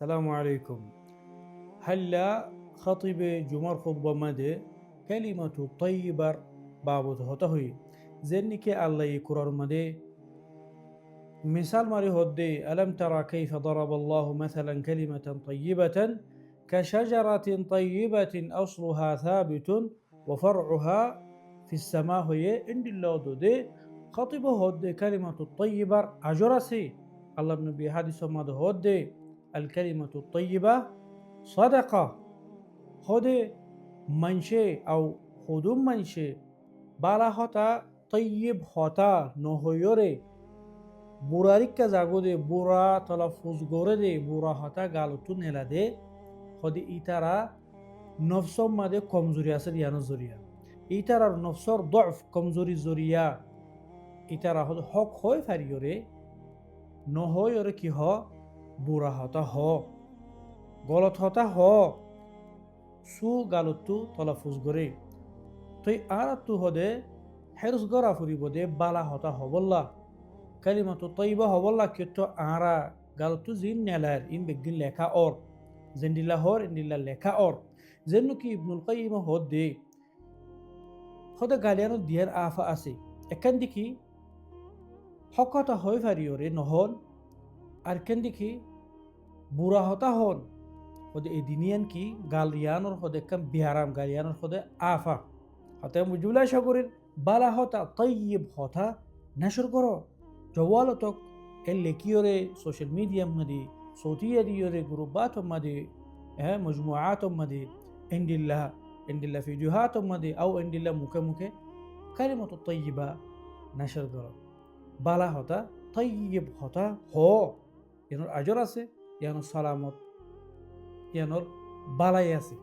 السلام عليكم. هلا خطيب جمر خطبة مدى كلمة طيبة بابو هتهوي زنك الله يكرر مدى مثال مري هدي ألم ترى كيف ضرب الله مثلا كلمة طيبة كشجرة طيبة أصلها ثابت وفرعها في السماء هي عند الله دي خطيب هدي كلمة الطيبة أجرسي الله النبي حديث مدى هدي الكلمة الطيبة صدقة خود منشه أو خودم منشه بالا هتا طيب هتا نهيوري বুড়ারিক জাগো দে বুড়া তলাফুজ গড়ে দে বুড়া হতা গালতু নেলা দে হদি ইতারা নফসম মাদে কমজোরি আছে দিয়ানো জরিয়া ইতারার নফসর দফ কমজোরি জরিয়া ইতারা হদ হক হয় ফারিয়রে নহয় ওরে কি হ বুড়া হতা হ গলত হতা হ সু গালতু তলাফুজ গড়ে তুই আর তু হদে হেরস গড়া ফুরিব দে বালা হতা হবল্লা كلمة طيبة هو والله كتو أرا قالوا تزين نلار إن بقين لكا أور زين دي لاهور إن دي لكا أور زينو كي ابن القيم هو دي خدا قاليانو ديار آفا أسي اكن دي كي حقاتا هوي فاريوري نهون أركن دي كي بورا هوتا هون خدا إدينيان كي قاليانو خدا كم بيهارام قاليانو خدا آفا حتى مجولا شاكورين بالا هوتا طيب هوتا نشر کرو جوالتك اللي كيوري سوشيال ميديا مدي صوتية ديوري جروبات مدي مجموعات مدي عند الله فيديوهات مدي أو عند الله مكة كلمة الطيبة نشر کرو بالا هتا طيب هتا هو ينور أجر আছে ينور سلامت ينور بالا ياسي